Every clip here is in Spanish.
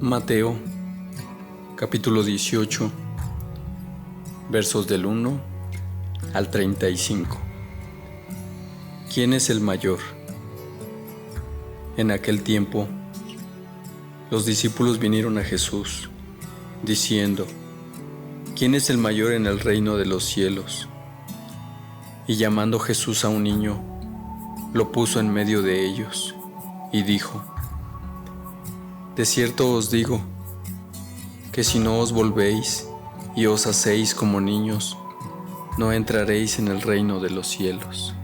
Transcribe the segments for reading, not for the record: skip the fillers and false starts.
Mateo, capítulo 18, versos del 1 al 35. ¿Quién es el mayor? En aquel tiempo, los discípulos vinieron a Jesús, diciendo: ¿Quién es el mayor en el reino de los cielos? Y llamando Jesús a un niño, lo puso en medio de ellos, y dijo: De cierto os digo, que si no os volvéis y os hacéis como niños, no entraréis en el reino de los cielos.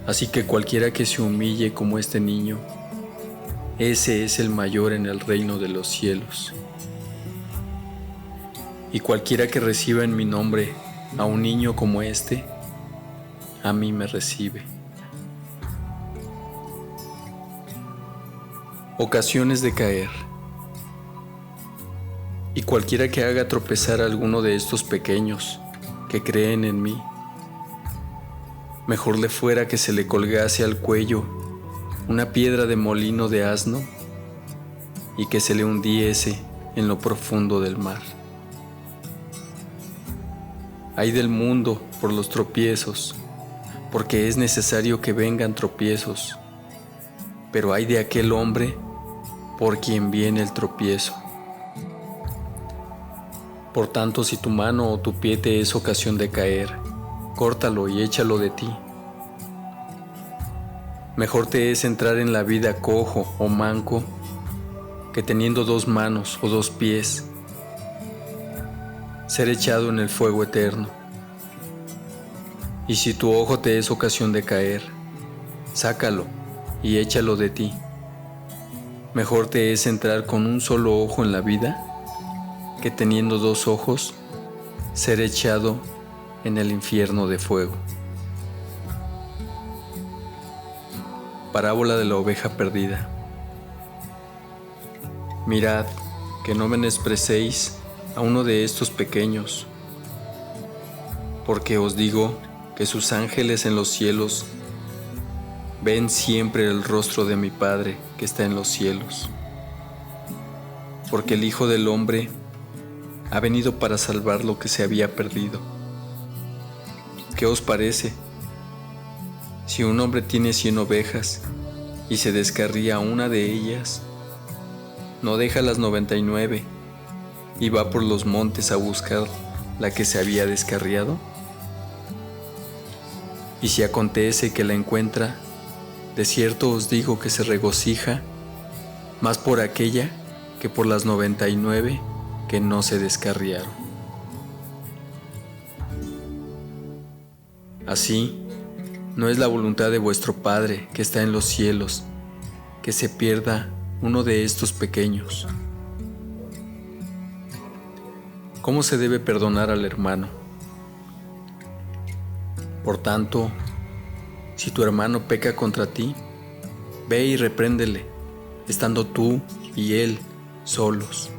Así que cualquiera que se humille como este niño, ese es el mayor en el reino de los cielos. Y cualquiera que reciba en mi nombre a un niño como este, a mí me recibe. Ocasiones de caer. Y cualquiera que haga tropezar a alguno de estos pequeños que creen en mí, mejor le fuera que se le colgase al cuello una piedra de molino de asno y que se le hundiese en lo profundo del mar. Ay del mundo por los tropiezos, porque es necesario que vengan tropiezos, pero ay de aquel hombre por quien viene el tropiezo. Por tanto, si tu mano o tu pie te es ocasión de caer, córtalo y échalo de ti. Mejor te es entrar en la vida cojo o manco, que teniendo 2 manos o 2 pies, ser echado en el fuego eterno. Y si tu ojo te es ocasión de caer, sácalo y échalo de ti. Mejor te es entrar con un solo ojo en la vida, que teniendo 2 ojos, ser echado en el infierno de fuego. Parábola de la oveja perdida. Mirad, que no menosprecéis a uno de estos pequeños, porque os digo que sus ángeles en los cielos ven siempre el rostro de mi Padre que está en los cielos. Porque el Hijo del Hombre ha venido para salvar lo que se había perdido. ¿Qué os parece? Si un hombre tiene 100 ovejas y se descarría una de ellas, ¿no deja las 99 y va por los montes a buscar la que se había descarriado? Y si acontece que la encuentra, de cierto os digo que se regocija más por aquella que por las 99 que no se descarriaron. Así, no es la voluntad de vuestro Padre que está en los cielos, que se pierda uno de estos pequeños. ¿Cómo se debe perdonar al hermano? Por tanto, si tu hermano peca contra ti, ve y repréndele, estando tú y él solos.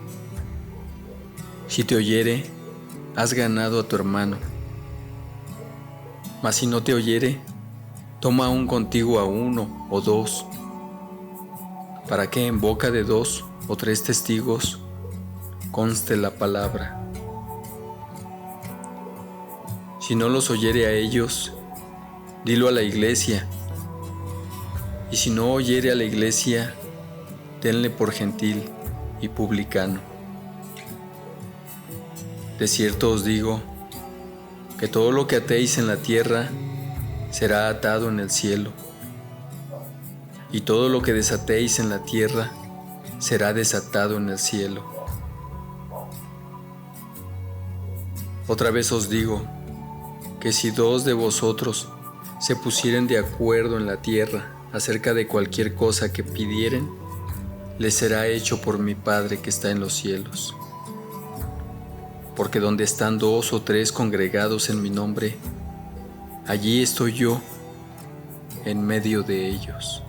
Si te oyere, has ganado a tu hermano. Mas si no te oyere, toma aún contigo a 1 o 2, para que en boca de 2 o 3 testigos conste la palabra. Si no los oyere a ellos, dilo a la iglesia, y si no oyere a la iglesia, tenle por gentil y publicano. De cierto os digo, que todo lo que atéis en la tierra será atado en el cielo, y todo lo que desatéis en la tierra será desatado en el cielo. Otra vez os digo, que si 2 de vosotros se pusieren de acuerdo en la tierra acerca de cualquier cosa que pidieren, les será hecho por mi Padre que está en los cielos. Porque donde están 2 o 3 congregados en mi nombre, allí estoy yo en medio de ellos.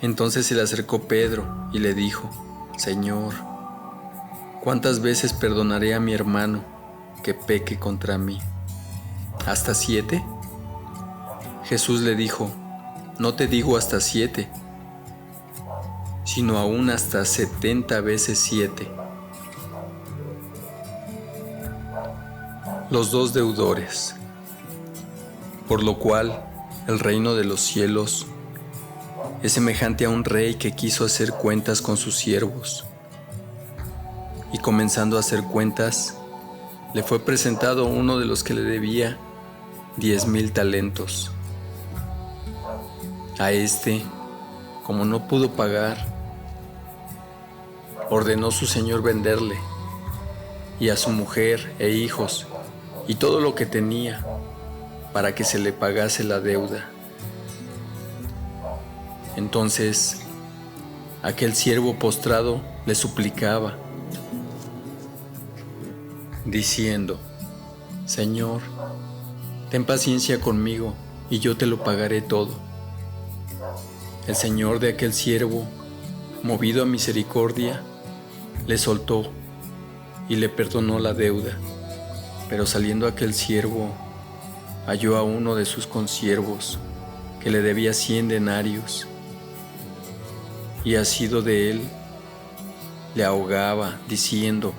Entonces se le acercó Pedro y le dijo: Señor, ¿cuántas veces perdonaré a mi hermano que peque contra mí? ¿Hasta 7? Jesús le dijo: No te digo hasta 7, sino aún hasta 70 veces 7. Los dos deudores. Por lo cual, el reino de los cielos es semejante a un rey que quiso hacer cuentas con sus siervos. Y comenzando a hacer cuentas, le fue presentado uno de los que le debía 10,000 talentos. A este, como no pudo pagar, ordenó su señor venderle, y a su mujer e hijos, y todo lo que tenía, para que se le pagase la deuda. Entonces, aquel siervo postrado le suplicaba, diciendo: Señor, ten paciencia conmigo, y yo te lo pagaré todo. El señor de aquel siervo, movido a misericordia, le soltó y le perdonó la deuda. Pero saliendo aquel siervo, halló a uno de sus consiervos que le debía 100 denarios, y asido de él, le ahogaba, diciendo: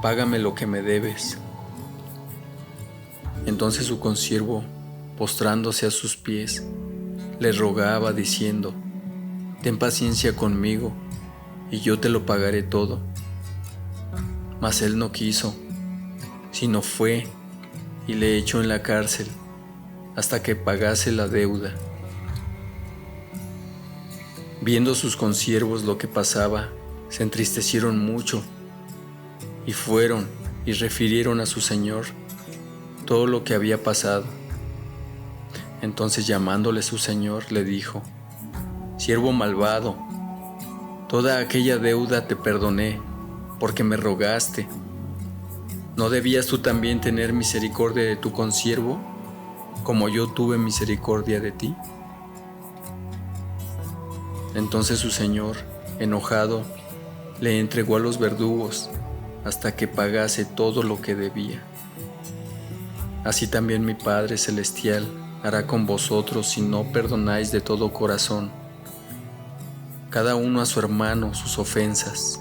Págame lo que me debes. Entonces su consiervo, postrándose a sus pies, le rogaba, diciendo: Ten paciencia conmigo, y yo te lo pagaré todo. Mas él no quiso, sino fue y le echó en la cárcel hasta que pagase la deuda. Viendo sus consiervos lo que pasaba, se entristecieron mucho, y fueron y refirieron a su señor todo lo que había pasado. Entonces, llamándole su señor, le dijo: Siervo malvado, toda aquella deuda te perdoné, porque me rogaste. ¿No debías tú también tener misericordia de tu consiervo, como yo tuve misericordia de ti? Entonces su señor, enojado, le entregó a los verdugos hasta que pagase todo lo que debía. Así también mi Padre Celestial hará con vosotros si no perdonáis de todo corazón, cada uno a su hermano, sus ofensas.